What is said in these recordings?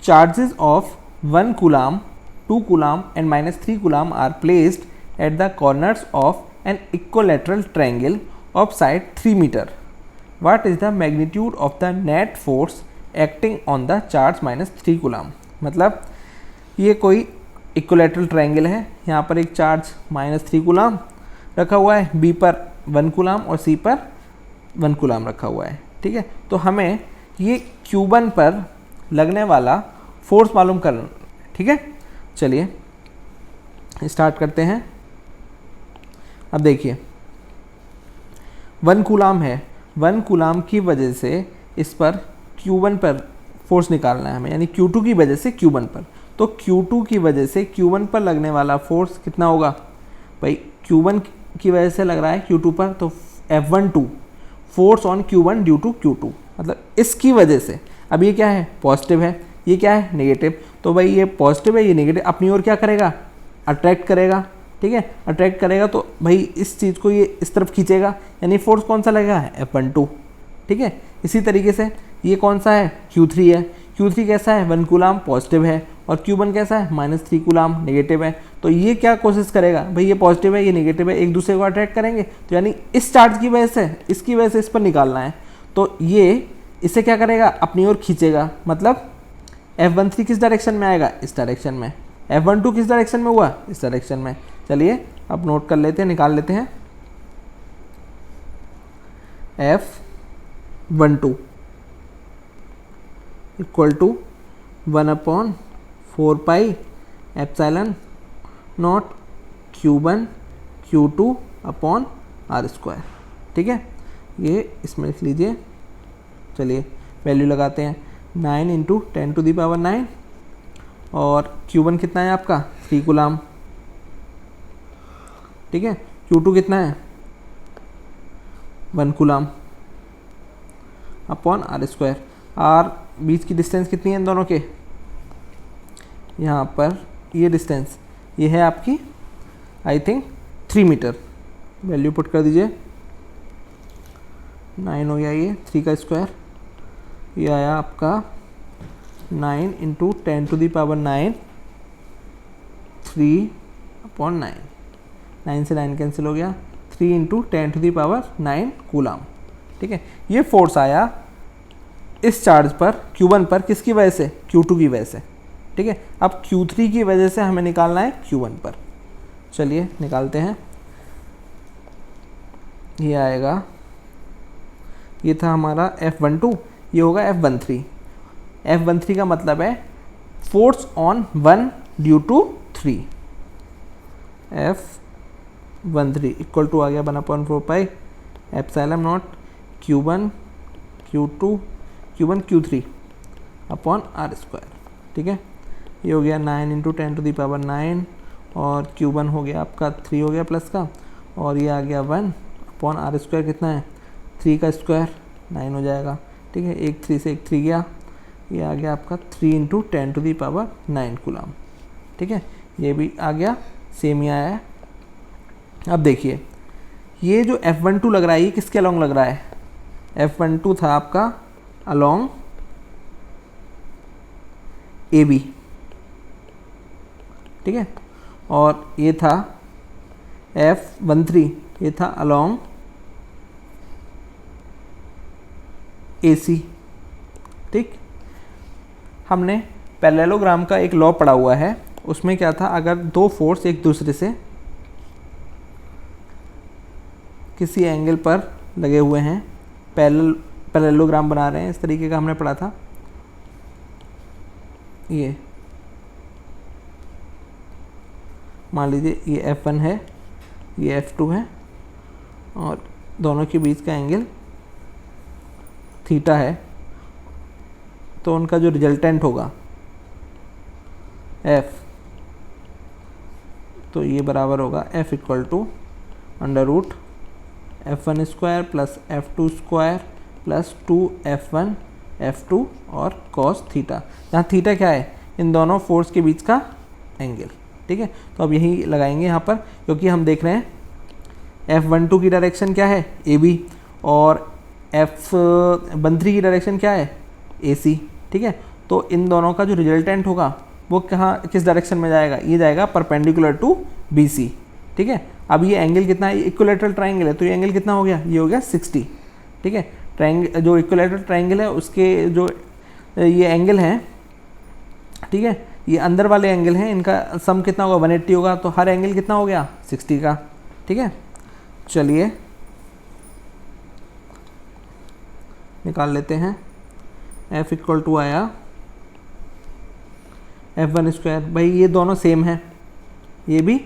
charges of 1 coulomb, 2 coulomb and -3 coulomb are placed at the corners of an equilateral triangle of side 3 meter. What is the magnitude of the net force acting on the charge -3 coulomb? मतलब ये कोई equilateral triangle है, यहाँ पर एक charge -3 coulomb रखा हुआ है, बी पर 1 कूलम और सी पर 1 कूलम रखा हुआ है, ठीक है। तो हमें ये Q1 पर लगने वाला फोर्स मालूम करना, ठीक है। चलिए स्टार्ट करते हैं। अब देखिए 1 कूलम है, 1 कूलम की वजह से इस पर Q1 पर फोर्स निकालना है हमें, यानी Q2 की वजह से Q1 पर। तो Q2 की वजह से Q1 पर लगने वाला फोर्स कितना होगा भाई? Q1 की वजह से लग रहा है Q2 पर, तो F12 force on Q1 due to Q2, मतलब इसकी वजह से। अब ये क्या है? पॉजिटिव है, ये क्या है? नेगेटिव। तो भाई ये पॉजिटिव है, ये नेगेटिव, अपनी ओर क्या करेगा? अट्रैक्ट करेगा, ठीक है। अट्रैक्ट करेगा तो भाई इस चीज़ को ये इस तरफ खींचेगा, यानी फोर्स कौन सा लगेगा? F12, ठीक है। इसी तरीके से ये कौन सा है? Q3 है। Q3 कैसा है? 1 कूलम पॉजिटिव है, और Q1 कैसा है? -3 कूलम नेगेटिव है। तो ये क्या कोशिश करेगा भाई? ये पॉजिटिव है, ये नेगेटिव है, एक दूसरे को अट्रैक्ट करेंगे, तो यानी इस चार्ज की वजह से, इसकी वजह से इस पर निकालना है। तो ये इसे क्या करेगा? अपनी ओर खींचेगा, मतलब F13 किस डायरेक्शन में आएगा? इस डायरेक्शन में। F12 किस डायरेक्शन में हुआ? इस डायरेक्शन में। चलिए अब नोट कर लेते हैं, निकाल लेते हैं। F12 equal to 1/4 pi epsilon not Q1 Q2 upon R², ठीक है। ये इसमें लिख लीजिए। चलिए वैल्यू लगाते हैं, 9 × 10⁹ और Q1 कितना है आपका? 3 कूलम, ठीक है। Q2 कितना है? 1 कूलम अपॉन R²। और बीच की डिस्टेंस कितनी है इन दोनों के? यहाँ पर ये डिस्टेंस ये है आपकी I think 3 metre. Value put कर दीजिए, 9 हो गया, ये 3 का स्क्वायर, ये आया आपका 9 × 10⁹ 3/9, 9 से 9 कैंसिल हो गया, 3 × 10⁹ कूलम, ठीक है। ये फोर्स आया इस चार्ज पर Q1 पर, किसकी वजह से? Q2 की वजह से, ठीक है। अब Q3 की वजह से हमें निकालना है Q1 पर। चलिए निकालते हैं। ये आएगा, ये था हमारा F12, ये होगा F13। F13 का मतलब है force on 1 due to 3। F13 equal to आ गया 1/4 pi epsilon not Q1 Q3 upon R², ठीक है। ये हो गया 9 × 10⁹ और Q1 हो गया आपका 3 हो गया प्लस का, और ये आ गया 1 अपॉन R² कितना है? 3 का स्क्वायर 9 हो जाएगा, ठीक है। एक 3 से एक 3 गया, ये आ गया आपका 3 × 10⁹ कूलम, ठीक है। ये भी आ गया, सेम ही आया है। अब देखिए ये जो F12 लग रहा है, ये किसके अलॉन्ग लग रहा है? F12 था आपका अलॉन्ग AB, ठीक है। और ये था F13, ये था अलॉन्ग AC, ठीक। हमने पैरेललोग्राम का एक लॉ पढ़ा हुआ है, उसमें क्या था? अगर दो फोर्स एक दूसरे से किसी एंगल पर लगे हुए हैं, पैरेललोग्राम बना रहे हैं, इस तरीके का हमने पढ़ा था। ये मान लीजिए ये F1 है, ये F2 है, और दोनों के बीच का एंगल थीटा है, तो उनका जो रिजल्टेंट होगा F, तो ये बराबर होगा F equal to √F1² plus F2² plus 2F1 F2 और cos थीटा, जहाँ थीटा क्या है? इन दोनों फोर्स के बीच का एंगल, ठीक है। तो अब यही लगाएंगे यहाँ पर, क्योंकि हम देख रहे हैं F12 की डायरेक्शन क्या है? AB, और F13 की डायरेक्शन क्या है? AC, ठीक है। तो इन दोनों का जो रिजल्टेंट होगा वो कहाँ किस डायरेक्शन में जाएगा, ये जाएगा परपेंडिकुलर टू BC, ठीक है। अब ये एंगल कितना है, इक्विलेटरल ट्राइंगल है, तो ये एंगल कितना हो गया, ये हो गया 60, ठीक है। ट्राइंगल जो इक्विलेटरल ट्राइंगल है उसके जो ये एंगल हैं, ठीक है, ये अंदर वाले एंगल हैं, इनका सम कितना होगा 180 होगा, तो हर एंगल कितना हो गया 60 का, ठीक है। चलिए निकाल लेते हैं। F इक्वल टू आया F1 स्क्वायर, भाई ये दोनों सेम है, ये भी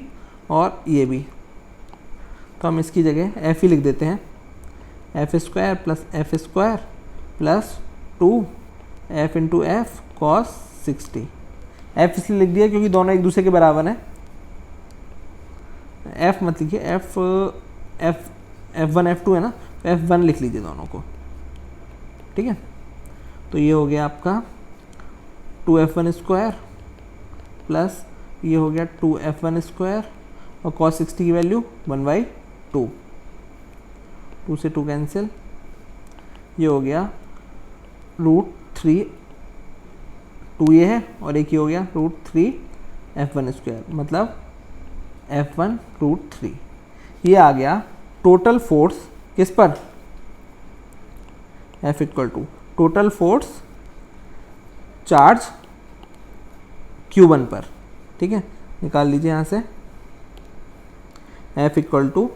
और ये भी, तो हम इसकी जगह F ही लिख देते हैं, F square plus F square plus 2 F into F cos 60। F इसलिए लिख दिया क्योंकि दोनों एक दूसरे के बराबर हैं। F मत लिखिए, F1 F2 है ना, तो F1 लिख लीजिए दोनों को, ठीक है। तो ये हो गया आपका 2F1 स्क्वायर प्लस ये हो गया 2F1 स्क्वायर और cos 60 की वैल्यू 1/2, 2 से 2 कैंसिल, ये हो गया √3, 2 ये है और एक ये हो गया √3 F1 स्क्वायर, मतलब F1 √3। ये आ गया टोटल फोर्स किस पर, F equal to total force charge Q1 पर, ठीक है। निकाल लीजिए यहाँ से F इक्वल टू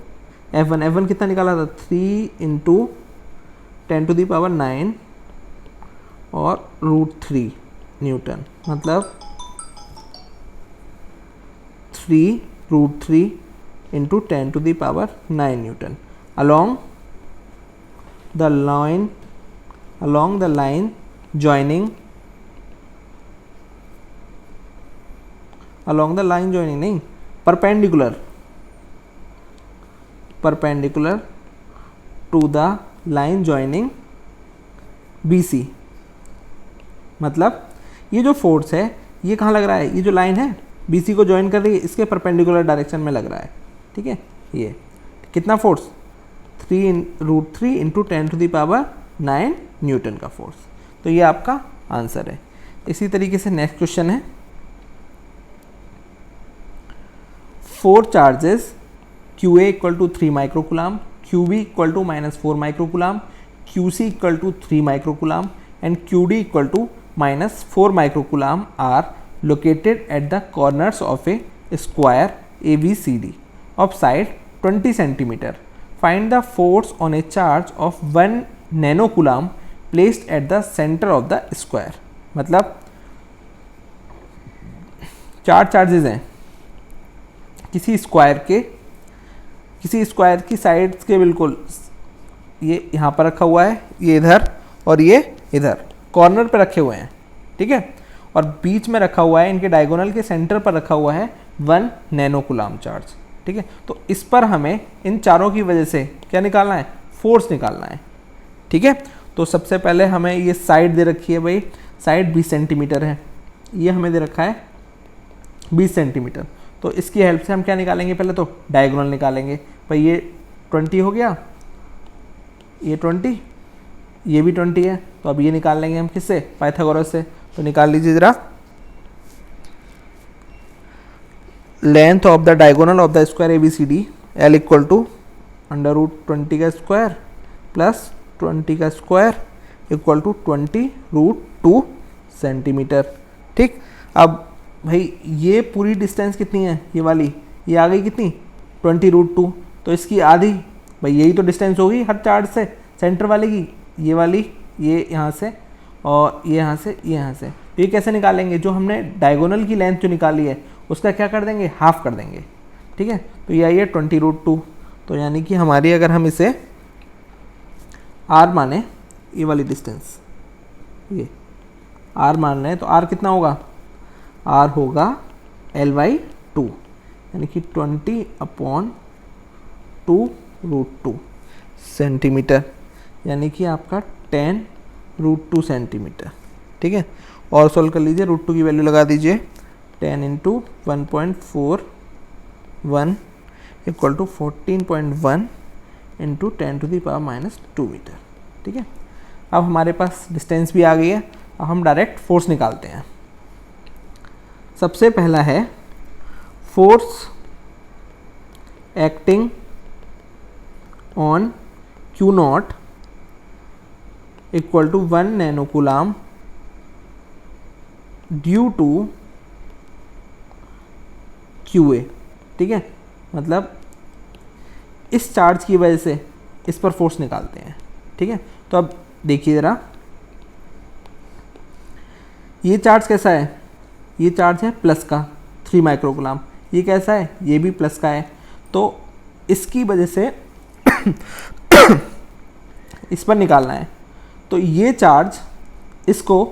F1 कितना निकाला था, 3 इंटू 10⁻⁹ और √3 न्यूटन, मतलब 3√3 into 10⁻⁹ Newton along the line joining नहीं, perpendicular to the line joining BC, मतलब ये जो फोर्स है ये कहाँ लग रहा है, ये जो लाइन है BC को ज्वाइन कर रही है, इसके परपेंडिकुलर डायरेक्शन में लग रहा है, ठीक है। ये कितना फोर्स, 3√3 इंटू 10⁻⁹ न्यूटन का फोर्स, तो ये आपका आंसर है। इसी तरीके से नेक्स्ट क्वेश्चन है, 4 charges QA equal to 3 microcoulomb, QB equal to -4 microcoulomb, QC equal to 3 microcoulomb and QD equal to -4 microcoulomb are located at the corners of a square ABCD of side 20 cm. Find the force on a charge of 1 nanocoulomb placed at the center of the square. मतलब 4 charges हैं किसी square की sides के बिल्कुल, ये यहाँ पर रखा हुआ है, ये इधर और ये इधर कॉर्नर पे रखे हुए हैं, ठीक है, और बीच में रखा हुआ है, इनके डायगोनल के सेंटर पर रखा हुआ है 1 नैनोकुलाम चार्ज, ठीक है। तो इस पर हमें इन चारों की वजह से क्या निकालना है, फोर्स निकालना है, ठीक है। तो सबसे पहले हमें ये साइड दे रखी है, भाई साइड 20 सेंटीमीटर है, ये हमें दे रखा है 20 सेंटीमीटर, तो इसकी हेल्प से हम क्या निकालेंगे, पहले तो डायगोनल निकालेंगे। भाई ये 20 हो गया, ये 20, ये भी 20 है, तो अब ये निकाल लेंगे हम किससे, पाइथागोरस से। तो निकाल लीजिए जरा, length of the diagonal of the square ABCD L equal to √20 का स्क्वायर प्लस 20 का स्क्वायर इक्वल टू 20√2 सेंटीमीटर, ठीक। अब भाई ये पूरी डिस्टेंस कितनी है, ये वाली, ये आ गई कितनी 20√2, तो इसकी आधी, भाई यही तो डिस्टेंस होगी हर चार्ज से, सेंटर वाले की, ये वाली, ये यहाँ से और ये यहाँ से, ये यहाँ से। तो ये कैसे निकालेंगे, जो हमने डायगोनल की लेंथ जो निकाली है उसका क्या कर देंगे, हाफ कर देंगे, ठीक है। तो ये आई है 20√2, तो यानी कि हमारी, अगर हम इसे r माने, ये वाली डिस्टेंस, ये r मान लें, तो r कितना होगा, r होगा L/2, यानी कि 20/2√2 सेंटीमीटर, यानी कि आपका 10√2 सेंटीमीटर, ठीक है। और सॉल्व कर लीजिए, √2 की वैल्यू लगा दीजिए, 10 into 1.41 equal to 14.1 into 10⁻⁻² metre, ठीक है। अब हमारे पास डिस्टेंस भी आ गई है, अब हम डायरेक्ट फोर्स निकालते हैं। सबसे पहला है force acting on Q0 equal to 1 nano coulomb due to QA। ठीक है, मतलब इस चार्ज की वजह से इस पर फोर्स निकालते हैं। ठीक है, तो अब देखिए ज़रा, ये चार्ज कैसा है, ये चार्ज है प्लस का 3 माइक्रोकूलाम, ये कैसा है, ये भी प्लस का है। तो इसकी वजह से इस पर निकालना है। तो ये चार्ज इसको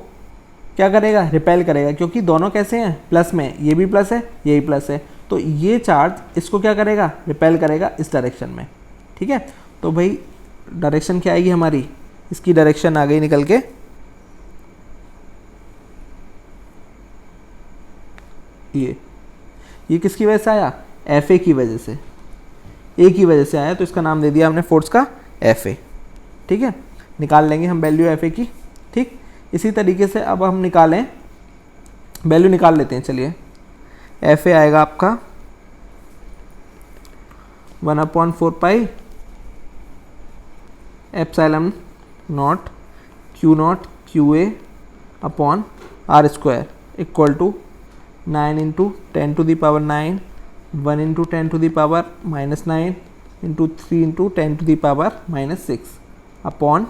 क्या करेगा, रिपेल करेगा, क्योंकि दोनों कैसे हैं, प्लस में, ये भी प्लस है, ये भी प्लस है। तो ये चार्ज इसको क्या करेगा, रिपेल करेगा इस डायरेक्शन में। ठीक है, तो भाई डायरेक्शन क्या आएगी हमारी, इसकी डायरेक्शन आ गई निकल के ये किसकी वजह से आया, एफ ए की वजह से, ए की वजह से आया, तो इसका नाम दे दिया हमने फोर्स का एफ ए। ठीक है, निकाल लेंगे हम वैल्यू एफ ए की। ठीक, इसी तरीके से अब हम निकालें, वैल्यू निकाल लेते हैं। चलिए, एफ ए आएगा आपका 1/4 pi epsilon not Q0 QA upon R square equal to 9 into 10 to the power 9, 1 into 10 to the power -9 into 3 into 10 to the power -6 upon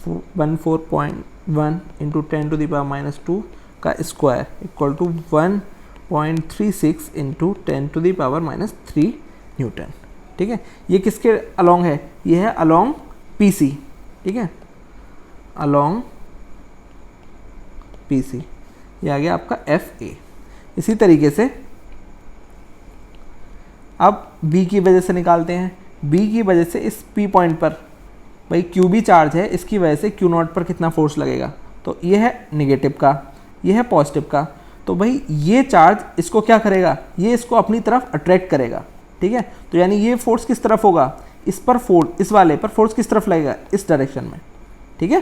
14.1 into 10 to the power -2 का square equal to 1.36 into 10 to the power -3 newton. ठीक है, ये किसके along है, ये है along PC। ठीक है, अलोंग PC, ये आ गया आपका FA। इसी तरीके से अब B की वजह से निकालते हैं। B की वजह से इस P पॉइंट पर, भाई QB चार्ज है, इसकी वजह से Q0 पर कितना फोर्स लगेगा, तो ये है नेगेटिव का, ये है पॉजिटिव का। तो भाई ये चार्ज इसको क्या करेगा, ये इसको अपनी तरफ अट्रैक्ट करेगा। ठीक है, तो यानी ये फोर्स किस तरफ होगा, इस पर फोर्स, इस वाले पर फोर्स किस तरफ लगेगा, इस डायरेक्शन में। ठीक है,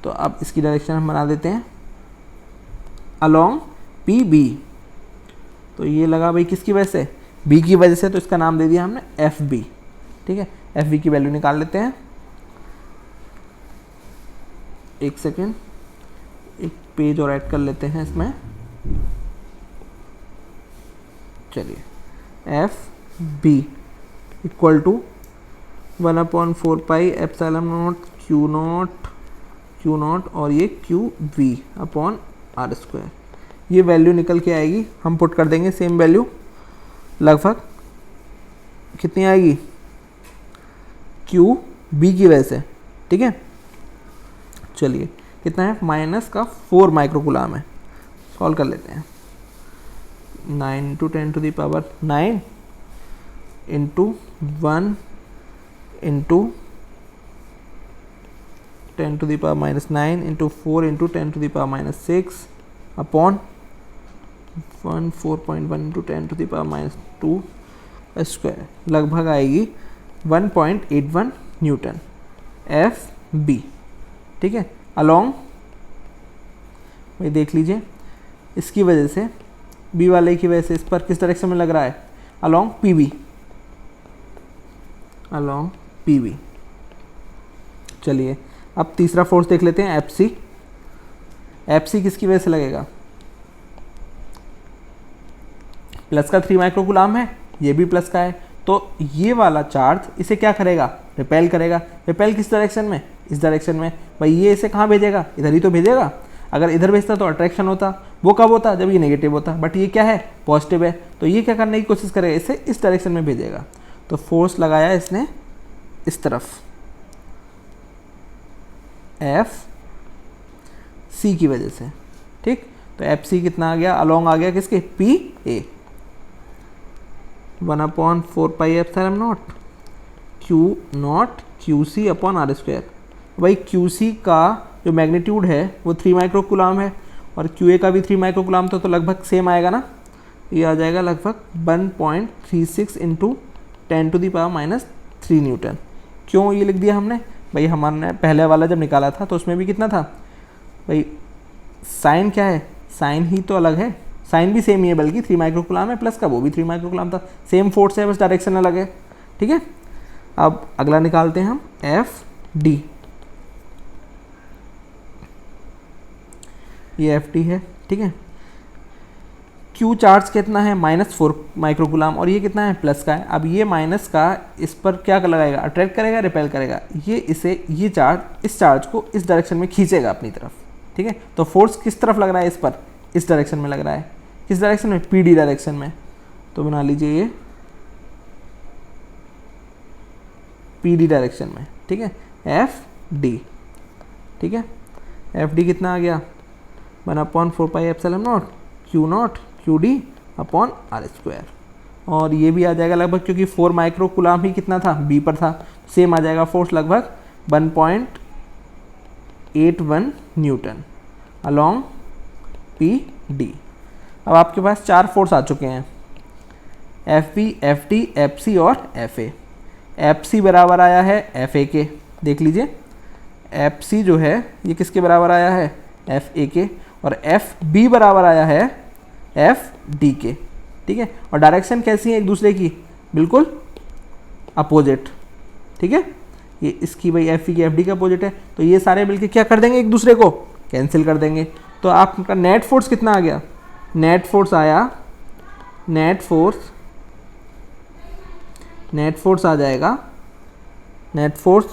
तो अब इसकी डायरेक्शन हम बना देते हैं अलोंग PB। तो ये लगा भाई किसकी वजह से, B की वजह से, तो इसका नाम दे दिया हमने FB। ठीक है, FB की वैल्यू निकाल लेते हैं। एक सेकेंड, एक पेज और ऐड कर लेते हैं इसमें। चलिए, FB इक्वल to 1/4 pi epsilon not Q0 और ये QV अपॉन R स्क्वायर। ये वैल्यू निकल के आएगी, हम पुट कर देंगे सेम वैल्यू, लगभग कितनी आएगी, QB की वजह से। ठीक है, चलिए कितना है, -4 माइक्रोकूलाम है। सॉल्व कर लेते हैं। 9 into 10 to the power 9 into 1 into 10 to the power -9 into 4 into 10 to the power -6 upon 4.1 into 10 to the power -2 square, लगभग आएगी 1.81 न्यूटन FB। ठीक है, अलोंग, भाई देख लीजिए, इसकी वजह से, B वाले की वजह से इस पर किस डायरेक्शन में लग रहा है, अलोंग PB, अलोंग PB। चलिए, अब तीसरा फोर्स देख लेते हैं FC। FC किसकी वजह से लगेगा, प्लस का 3 माइक्रोकूलाम है, ये भी प्लस का है, तो ये वाला चार्ज इसे क्या करेगा, रिपेल करेगा। रिपेल किस डायरेक्शन में, इस डायरेक्शन में। भाई ये इसे कहाँ भेजेगा, इधर ही तो भेजेगा। अगर इधर भेजता तो अट्रैक्शन होता, वो कब होता, जब ये नेगेटिव होता, बट ये क्या है, पॉजिटिव है, तो ये क्या करने की कोशिश करेगा, इसे इस डायरेक्शन में भेजेगा। तो फोर्स लगाया इसने इस तरफ, FC की वजह से। ठीक, तो FC कितना आ गया, अलोंग आ गया किसके, PA, 1/4 pi epsilon not Q0 QC upon R square. भाई QC का जो मैग्नीट्यूड है वो 3 माइक्रोकूलाम है और QA का भी 3 माइक्रोकूलाम था, तो लगभग सेम आएगा ना, ये आ जाएगा लगभग 1.36 into 10 to the power -3 newton. क्यों ये लिख दिया हमने, भाई हमारे पहले वाला जब निकाला था तो उसमें भी कितना था, भाई साइन क्या है, साइन ही तो अलग है, साइन भी सेम ही है, बल्कि 3 माइक्रोकुलाम है, प्लस का वो भी 3 माइक्रोकुलाम था, सेम फोर्स है, बस डायरेक्शन अलग है। ठीक है, अब अगला निकालते हैं हम एफ डी। ये एफ डी है। ठीक है, क्यू चार्ज कितना है, -4 माइक्रोकुलाम, और ये कितना है, प्लस का है। अब ये माइनस का इस पर क्या लगाएगा, अट्रैक्ट करेगा, रिपेल करेगा, ये इसे, ये चार्ज इस चार्ज को इस डायरेक्शन में खींचेगा अपनी तरफ। ठीक है, तो फोर्स किस तरफ लग रहा है इस पर, इस डायरेक्शन में लग रहा है, किस डायरेक्शन में, पी डी डायरेक्शन में। तो बना लीजिए ये पी डी डायरेक्शन में। ठीक है, एफ डी। ठीक है, एफ डी कितना आ गया, 1/4πε0 Q naught Q D upon R square, और ये भी आ जाएगा लगभग, क्योंकि 4 माइक्रोकुलाम ही कितना था, बी पर था, सेम आ जाएगा फोर्स लगभग 1.81 न्यूटन अलॉन्ग पी डी। अब आपके पास 4 फोर्स आ चुके हैं, F B, F D, F C और एफ ए। एफ सी बराबर आया है एफ ए के, देख लीजिए एफ सी जो है ये किसके बराबर आया है, एफ ए के, और एफ बी बराबर आया है एफ डी के। ठीक है, और डायरेक्शन कैसी है एक दूसरे की, बिल्कुल अपोजिट। ठीक है, ये इसकी भाई एफ ई की एफ डी का अपोजिट है, तो ये सारे मिलके क्या कर देंगे, एक दूसरे को कैंसिल कर देंगे। तो आपका नेट फोर्स कितना आ गया, नेट फोर्स आया, नेट फोर्स आ जाएगा, नेट फोर्स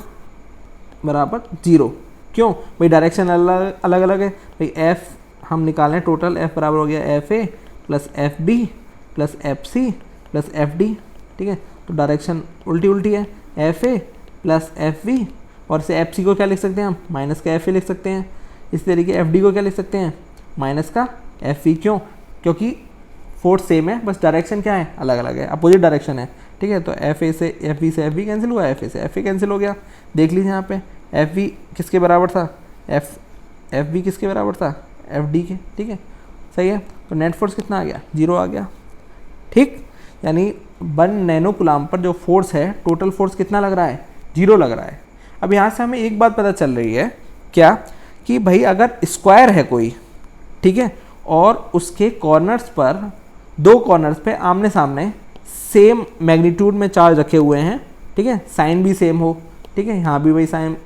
बराबर 0। क्यों भाई, डायरेक्शन अलग अलग है भाई। एफ हम निकालें टोटल, एफ बराबर हो गया F A plus F B plus F C plus F D. ठीक है, तो डायरेक्शन उल्टी उल्टी है, F A plus F B, और से एफ सी को क्या लिख सकते हैं हम, माइनस का एफ ए लिख सकते हैं। इस तरीके एफ डी को क्या लिख सकते हैं, माइनस का एफ ई। क्यों, क्योंकि फोर्स सेम है, बस डायरेक्शन क्या है, अलग अलग है, अपोजिट डायरेक्शन है। ठीक है, तो एफ ए से एफ बी से एफ बी कैंसिल हुआ, एफ ए से एफ ए कैंसिल हो गया। देख लीजिए यहाँ पे एफ बी किसके बराबर था, एफ बी किसके बराबर था, एफ डी के। ठीक है, सही है, तो नेट फोर्स कितना आ गया, 0 आ गया। ठीक, यानी 1 नैनो कुलाम पर जो फोर्स है, टोटल फोर्स कितना लग रहा है, 0 लग रहा है। अब यहाँ से हमें एक बात पता चल रही है, क्या कि भाई अगर स्क्वायर है कोई, ठीक है, और उसके कॉर्नर्स पर, 2 कॉर्नर्स पे आमने सामने सेम मैग्नीट्यूड में चार्ज रखे हुए हैं, ठीक है, साइन भी सेम हो, ठीक है, यहाँ भी वही साइन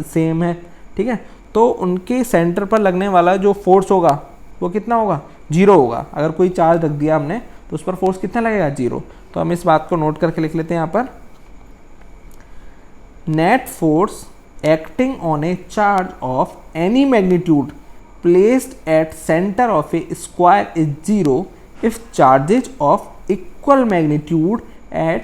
सेम है, ठीक है, तो उनके सेंटर पर लगने वाला जो फोर्स होगा वो कितना होगा, 0 होगा। अगर कोई चार्ज रख दिया हमने तो उस पर फोर्स कितना लगेगा, 0। तो हम इस बात को नोट करके लिख लेते हैं यहाँ पर, net force acting on A charge of any magnitude placed at center of a square is 0 if charges of equal magnitude at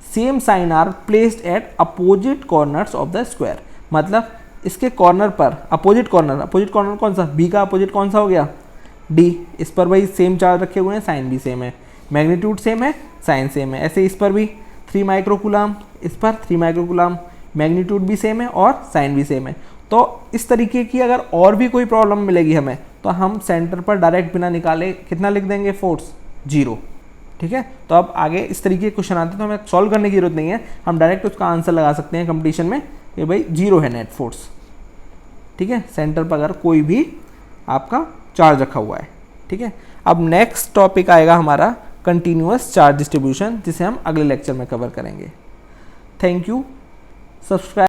same sign are placed at opposite corners of the square। मतलब इसके corner पर opposite corner कौन सा, B का opposite कौन सा हो गया, डी। इस पर भाई सेम चार्ज रखे हुए हैं, साइन भी सेम है, मैग्नीट्यूड सेम है, साइन सेम है। ऐसे इस पर भी 3 माइक्रोकुलाम, इस पर 3 माइक्रोकुलाम, मैग्नीट्यूड भी सेम है और साइन भी सेम है। तो इस तरीके की अगर और भी कोई प्रॉब्लम मिलेगी हमें, तो हम सेंटर पर डायरेक्ट बिना निकाले कितना लिख देंगे, फोर्स 0। ठीक है, तो अब आगे इस तरीके के क्वेश्चन आते हैं तो हमें सॉल्व करने की जरूरत नहीं है, हम डायरेक्ट उसका आंसर लगा सकते हैं कंपटीशन में कि भाई 0 है नेट फोर्स। ठीक है, सेंटर पर अगर कोई भी आपका चार्ज रखा हुआ है। ठीक है, अब नेक्स्ट टॉपिक आएगा हमारा कंटिन्यूअस चार्ज डिस्ट्रीब्यूशन, जिसे हम अगले लेक्चर में कवर करेंगे। Thank you, subscribe.